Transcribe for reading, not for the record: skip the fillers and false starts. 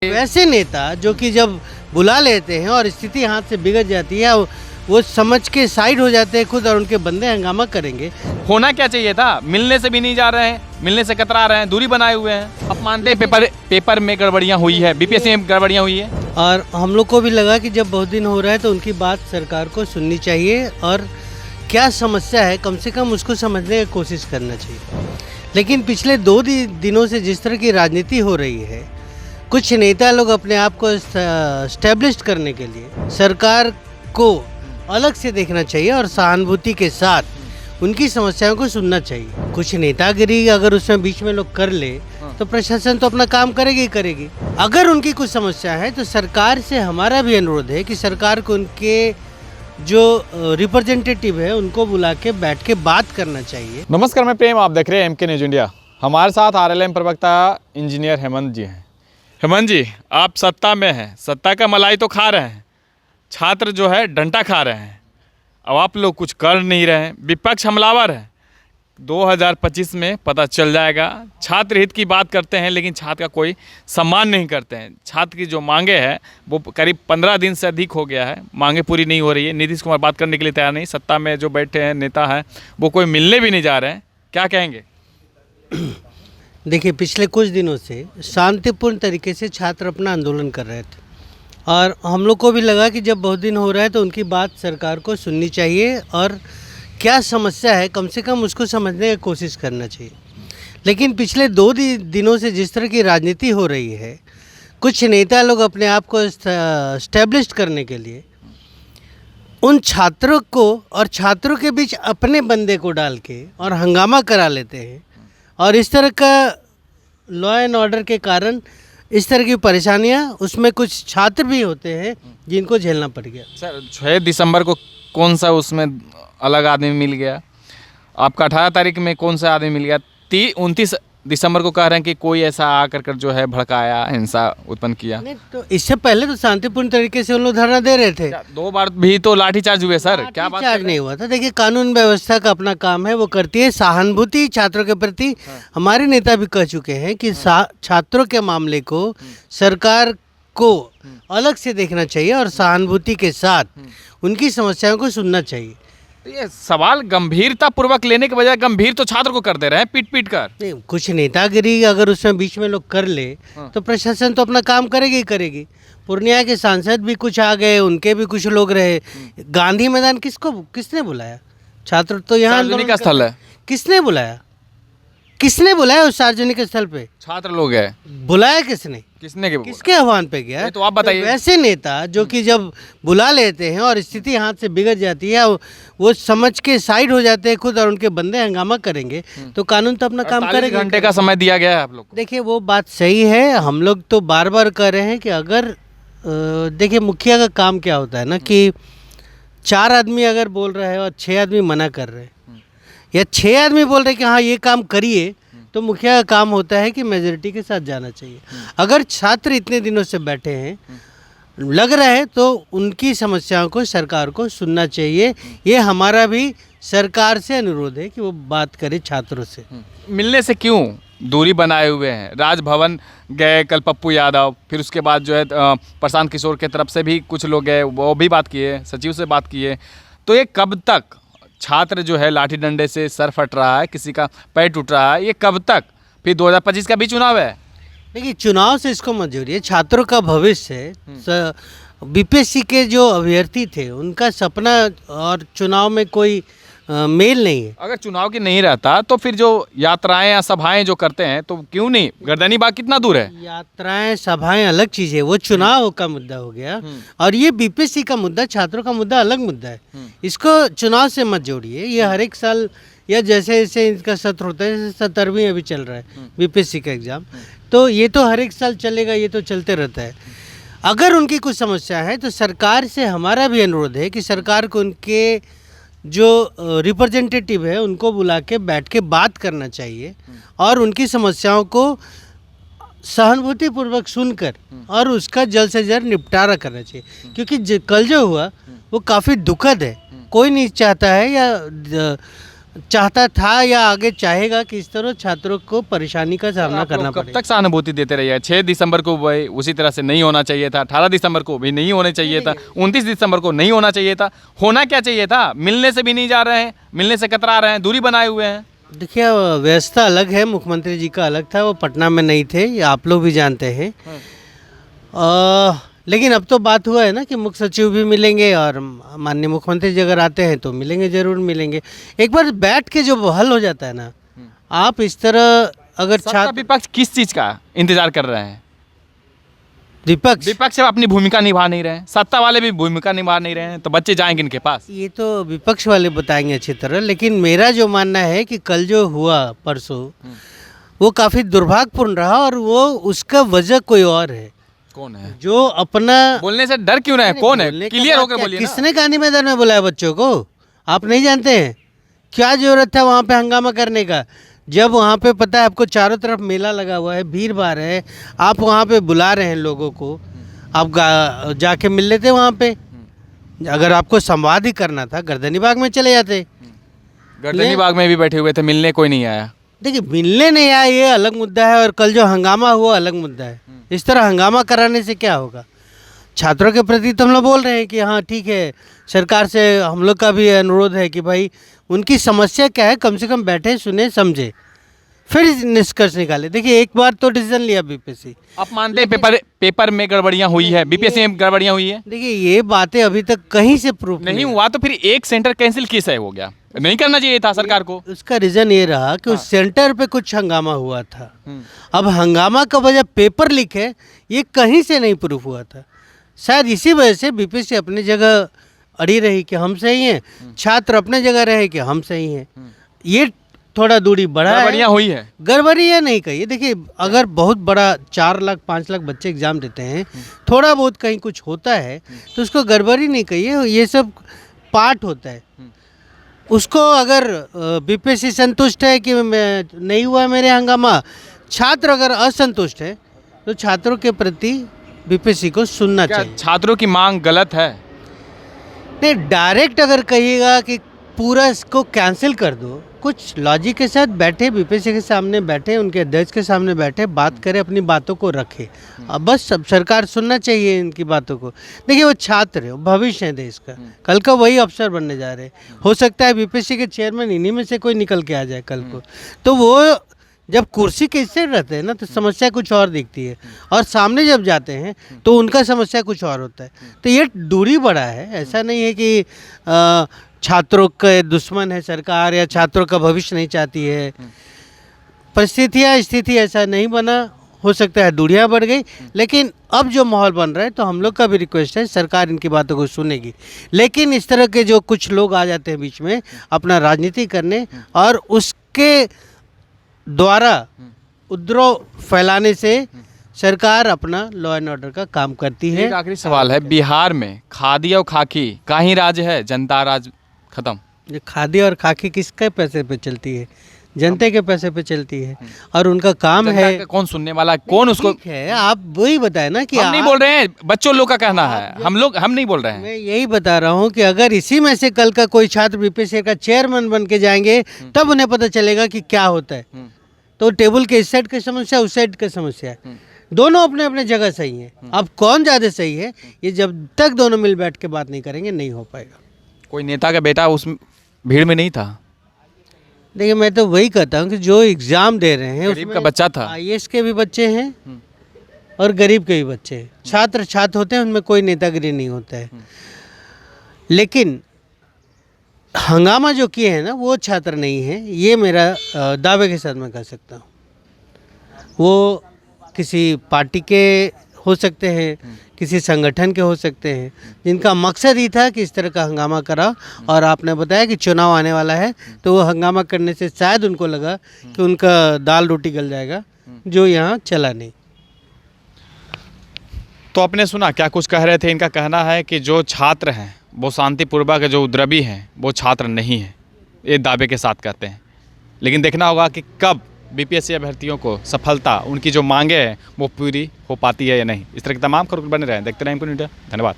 वैसे नेता जो कि जब बुला लेते हैं और स्थिति हाथ से बिगड़ जाती है, वो समझ के साइड हो जाते हैं खुद, और उनके बंदे हंगामा करेंगे। होना क्या चाहिए था, मिलने से भी नहीं जा रहे हैं, मिलने से कतरा रहे हैं, दूरी बनाए हुए हैं। आप मानते हैं पेपर में गड़बड़ियां हुई है, बीपीएससी में गड़बड़ियां हुई है। और हम लोग को भी लगा कि जब बहुत दिन हो रहा है तो उनकी बात सरकार को सुननी चाहिए और क्या समस्या है कम से कम उसको समझने की कोशिश करना चाहिए। लेकिन पिछले 2 दिनों से जिस तरह की राजनीति हो रही है, कुछ नेता लोग अपने आप को एस्टेब्लिश करने के लिए सरकार को अलग से देखना चाहिए और सहानुभूति के साथ उनकी समस्याओं को सुनना चाहिए। कुछ नेतागिरी अगर उसमें बीच में लोग कर ले तो प्रशासन तो अपना काम करेगी ही करेगी। अगर उनकी कुछ समस्या है तो सरकार से हमारा भी अनुरोध है कि सरकार को उनके जो रिप्रेजेंटेटिव है उनको बुला के बैठ के बात करना चाहिए। नमस्कार, मैं प्रेम, आप देख रहे हैं MK न्यूज इंडिया। हमारे साथ RLM प्रवक्ता इंजीनियर हेमंत जी हैं। हेमंत जी, आप सत्ता में हैं, सत्ता का मलाई तो खा रहे हैं, छात्र जो है डंडा खा रहे हैं, अब आप लोग कुछ कर नहीं रहे हैं, विपक्ष हमलावर है। 2025 में पता चल जाएगा। छात्र हित की बात करते हैं लेकिन छात्र का कोई सम्मान नहीं करते हैं। छात्र की जो मांगे हैं वो करीब 15 दिन से अधिक हो गया है, मांगे पूरी नहीं हो रही है। नीतीश कुमार बात करने के लिए तैयार नहीं, सत्ता में जो बैठे हैं नेता हैं वो कोई मिलने भी नहीं जा रहे हैं, क्या कहेंगे? देखिए, पिछले कुछ दिनों से शांतिपूर्ण तरीके से छात्र अपना आंदोलन कर रहे थे और हम लोग को भी लगा कि जब बहुत दिन हो रहा है तो उनकी बात सरकार को सुननी चाहिए और क्या समस्या है कम से कम उसको समझने की कोशिश करना चाहिए। लेकिन पिछले 2 दिनों से जिस तरह की राजनीति हो रही है, कुछ नेता लोग अपने आप को एस्टेब्लिश करने के लिए उन छात्रों को और छात्रों के बीच अपने बंदे को डाल के और हंगामा करा लेते हैं और इस तरह का लॉ एंड ऑर्डर के कारण इस तरह की परेशानियां, उसमें कुछ छात्र भी होते हैं जिनको झेलना पड़ गया। सर, 6 दिसंबर को कौन सा उसमें अलग आदमी मिल गया, आपका 18 तारीख में कौन सा आदमी मिल गया, 29 दिसंबर को कह रहे हैं कि कोई ऐसा आकर कर जो है भड़काया, हिंसा उत्पन्न किया। नहीं, तो इससे पहले तो शांतिपूर्ण तरीके से उन लोग धरना दे रहे थे। 2 बार भी तो लाठीचार्ज हुए सर, क्या बात? लाठीचार्ज नहीं हुआ था। देखिए, कानून व्यवस्था का अपना काम है, वो करती है। सहानुभूति छात्रों के प्रति हमारे नेता भी कह चुके हैं कि छात्रों के मामले को सरकार को अलग से देखना चाहिए और सहानुभूति के साथ उनकी समस्याओं को सुनना चाहिए। ये सवाल गंभीरता पूर्वक लेने के बजाय गंभीर तो छात्र को कर दे रहे हैं, पीट पीट कर। नहीं, कुछ नेतागिरी अगर उसमें बीच में लोग कर ले तो प्रशासन तो अपना काम करेगी ही करेगी। पूर्णिया के सांसद भी कुछ आ गए, उनके भी कुछ लोग रहे। गांधी मैदान किसने बुलाया? छात्र तो यहाँ सार्वजनिक स्थल है। किसने बुलाया उस सार्वजनिक स्थल पे? छात्र लोग हैं। बुलाया किसने किसके आह्वान पे गया? तो आप बताइए। वैसे नेता जो कि जब बुला लेते हैं और स्थिति हाथ से बिगड़ जाती है, वो समझ के साइड हो जाते हैं खुद, और उनके बंदे हंगामा करेंगे तो कानून तो अपना काम करेगा। घंटे का समय दिया गया है आप लोग को। देखिए, वो बात सही है। हम लोग तो बार बार कह रहे हैं कि अगर देखिए, मुखिया का काम क्या होता है ना कि 4 आदमी अगर बोल रहे हैं और 6 आदमी मना कर रहे हैं, या 6 आदमी बोल रहे हैं कि हाँ ये काम करिए, तो मुखिया का काम होता है कि मेजॉरिटी के साथ जाना चाहिए। अगर छात्र इतने दिनों से बैठे हैं, लग रहा है तो उनकी समस्याओं को सरकार को सुनना चाहिए। ये हमारा भी सरकार से अनुरोध है कि वो बात करे छात्रों से। मिलने से क्यों दूरी बनाए हुए हैं? राजभवन गए कल पप्पू यादव, फिर उसके बाद जो है प्रशांत किशोर के तरफ से भी कुछ लोग गए, वो भी बात किए, सचिव से बात किए। तो ये कब तक छात्र जो है लाठी डंडे से सर फट रहा है, किसी का पैर टूट रहा है, ये कब तक? फिर 2025 का भी चुनाव है। देखिए, चुनाव से इसको मत जोड़िए, छात्रों का भविष्य है। बीपीएससी के जो अभ्यर्थी थे उनका सपना और चुनाव में कोई मेल नहीं है। अगर चुनाव की नहीं रहता तो फिर जो यात्राएं या सभाएं जो करते हैं तो क्यों नहीं? गर्दनी बाग कितना दूर है? यात्राएं सभाएं अलग चीज़ है, वो चुनाव का मुद्दा हो गया और ये बीपीएससी का मुद्दा, छात्रों का मुद्दा अलग मुद्दा है। इसको चुनाव से मत जोड़िए। ये हर एक साल या जैसे जैसे इनका सत्र होता है, जैसे 17वीं अभी चल रहा है बीपीएससी का एग्ज़ाम, तो ये तो हर एक साल चलेगा, ये तो चलते रहता है। अगर उनकी कुछ समस्या है तो सरकार से हमारा भी अनुरोध है कि सरकार को उनके जो रिप्रेजेंटेटिव है उनको बुला के बैठ के बात करना चाहिए और उनकी समस्याओं को सहानुभूतिपूर्वक सुनकर और उसका जल्द से जल्द निपटारा करना चाहिए। क्योंकि कल जो हुआ वो काफ़ी दुखद है। कोई नहीं चाहता है या चाहता था या आगे चाहेगा कि इस तरह छात्रों को परेशानी का सामना आप करना लोग कब पड़ेगा। तक सहानुभूति देते रहिए? 6 दिसंबर को वही उसी तरह से नहीं होना चाहिए था, 18 दिसंबर को भी नहीं होना चाहिए था, 29 दिसंबर को नहीं होना चाहिए था। होना क्या चाहिए था? मिलने से भी नहीं जा रहे हैं, मिलने से कतरा रहे हैं, दूरी बनाए हुए हैं। देखिए व्यवस्था अलग है, मुख्यमंत्री जी का अलग था, वो पटना में नहीं थे, ये आप लोग भी जानते हैं। लेकिन अब तो बात हुआ है ना कि मुख्य सचिव भी मिलेंगे और माननीय मुख्यमंत्री जी अगर आते हैं तो मिलेंगे, जरूर मिलेंगे। एक बार बैठ के जो हल हो जाता है ना, आप इस तरह अगर सत्ता विपक्ष किस चीज़ का इंतजार कर रहे हैं? विपक्ष अपनी भूमिका निभा नहीं रहे हैं, सत्ता वाले भी भूमिका निभा नहीं रहे हैं, तो बच्चे जाएंगे इनके पास। ये तो विपक्ष वाले बताएंगे अच्छी तरह, लेकिन मेरा जो मानना है कि कल जो हुआ परसों वो काफ़ी दुर्भाग्यपूर्ण रहा और वो उसका वजह कोई और है। कौन है? जो अपना बोलने से डर क्यों रहे हैं? कौन है? बोलने के क्लियर बाद होकर क्या- बोलिए ना। किसने गांधी मैदान में बुलाया बच्चों को? आप नहीं जानते हैं? क्या जरूरत था वहाँ पे हंगामा करने का? जब वहाँ पे पता है आपको चारों तरफ मेला लगा हुआ है, भीड़ भाड़ है, आप वहाँ पे बुला रहे हैं लोगों को, आप जाके मिल लेते वहाँ पे। अगर आपको संवाद ही करना था गर्दनी बाग में चले जाते। गर्दनी बाग में भी बैठे हुए थे, मिलने कोई नहीं आया। देखिए मिलने नहीं आया ये अलग मुद्दा है, और कल जो हंगामा हुआ अलग मुद्दा है। इस तरह हंगामा कराने से क्या होगा? छात्रों के प्रति तो हम लोग बोल रहे हैं कि हाँ ठीक है, सरकार से हम लोग का भी अनुरोध है कि भाई उनकी समस्या क्या है, कम से कम बैठे, सुने, समझे, फिर निष्कर्ष निकाले। देखिए एक बार तो डिसीजन लिया बीपीएससी। आप मानते हैं पेपर में गड़बड़ियां हुई है, बीपीएससी में गड़बड़ियां हुई है? देखिए ये बातें अभी तक कहीं से प्रूफ नहीं हुआ तो फिर एक सेंटर कैंसिल किस है हो गया? नहीं करना चाहिए था सरकार को। उसका रीज़न ये रहा कि उस सेंटर पे कुछ हंगामा हुआ था। अब हंगामा का वजह पेपर लीक है, ये कहीं से नहीं प्रूफ हुआ था। शायद इसी वजह से बीपीएससी अपनी जगह अड़ी रही कि हम सही हैं, छात्र अपने जगह रहे कि हम सही हैं। ये थोड़ा दूरी बढ़ा है। गड़बड़ियां हुई है। गड़बड़ियाँ नहीं कहिए, देखिए अगर बहुत बड़ा 4 लाख 5 लाख बच्चे एग्जाम देते हैं, थोड़ा बहुत कहीं कुछ होता है तो उसको गड़बड़ी नहीं कहिए, ये सब पार्ट होता है। उसको अगर बीपीएससी संतुष्ट है कि नहीं हुआ मेरे हंगामा, छात्र अगर असंतुष्ट है तो छात्रों के प्रति बीपीएससी को सुनना क्या चाहिए। छात्रों की मांग गलत है? नहीं, डायरेक्ट अगर कहिएगा कि पूरा इसको कैंसिल कर दो, कुछ लॉजिक के साथ बैठे, बीपीएससी के सामने बैठे, उनके अध्यक्ष के सामने बैठे, बात करें, अपनी बातों को रखे। अब बस सब सरकार सुनना चाहिए इनकी बातों को। देखिए वो छात्र है, वो भविष्य है देश का, कल का वही अफसर बनने जा रहे हैं। हो सकता है बीपीएससी के चेयरमैन इन्हीं में से कोई निकल के आ जाए कल को। तो वो जब कुर्सी के इससे रहते हैं ना तो समस्या कुछ और दिखती है, और सामने जब जाते हैं तो उनका समस्या कुछ और होता है। तो ये दूरी बड़ा है, ऐसा नहीं है कि छात्रों के दुश्मन है सरकार या छात्रों का भविष्य नहीं चाहती है। परिस्थितियाँ स्थिति ऐसा नहीं बना, हो सकता है दूरियाँ बढ़ गई, लेकिन अब जो माहौल बन रहा है तो हम लोग का भी रिक्वेस्ट है सरकार इनकी बातों को सुनेगी। लेकिन इस तरह के जो कुछ लोग आ जाते हैं बीच में अपना राजनीति करने और उसके द्वारा उपद्रव फैलाने से सरकार अपना लॉ एंड ऑर्डर का काम करती है। एक आखिरी सवाल है, बिहार में खादी और खाकी का ही राज है, जनता राज खत्म? ये खादी और खाकी किसके पैसे पे चलती है? जनता के पैसे पे चलती है, और उनका काम जनता है। का कौन सुनने वाला, कौन उसको? ठीक है, आप वही बताए ना कि हम नहीं आप- बोल रहे हैं, बच्चों लोग का कहना है, हम नहीं बोल रहे हैं। मैं यही बता रहा हूँ कि अगर इसी में से कल का कोई छात्र बीपीएससी का चेयरमैन बन के जाएंगे तब उन्हें पता चलेगा कि क्या होता है। तो टेबल के इस साइड की समस्या, उस साइड की समस्या है, दोनों अपने अपने जगह सही है। अब कौन ज़्यादा सही है, ये जब तक दोनों मिल बैठ के बात नहीं करेंगे नहीं हो पाएगा। कोई नेता का बेटा उस भीड़ में नहीं था? देखिए मैं तो वही कहता हूँ कि जो एग्ज़ाम दे रहे हैं गरीब का बच्चा था। आईएएस के भी बच्चे हैं और गरीब के भी बच्चे हैं। छात्र होते हैं, उनमें कोई नेतागिरी नहीं होता है। लेकिन हंगामा जो किए हैं ना वो छात्र नहीं है, ये मेरा दावे के साथ मैं कह सकता हूँ। वो किसी पार्टी के हो सकते हैं, किसी संगठन के हो सकते हैं, जिनका मकसद ही था कि इस तरह का हंगामा करा। और आपने बताया कि चुनाव आने वाला है तो वो हंगामा करने से शायद उनको लगा कि उनका दाल रोटी गल जाएगा, जो यहाँ चला नहीं। तो आपने सुना क्या कुछ कह रहे थे। इनका कहना है कि जो छात्र हैं वो शांतिपूर्वक जो उपद्रवी हैं वो छात्र नहीं हैं, ये दावे के साथ कहते हैं। लेकिन देखना होगा कि कब बीपीएससी अभ्यर्थियों को सफलता, उनकी जो मांगे हैं वो पूरी हो पाती है या नहीं। इस तरह की तमाम खबरें बने रहें, देखते रहें एम के न्यूज़ इंडिया। धन्यवाद।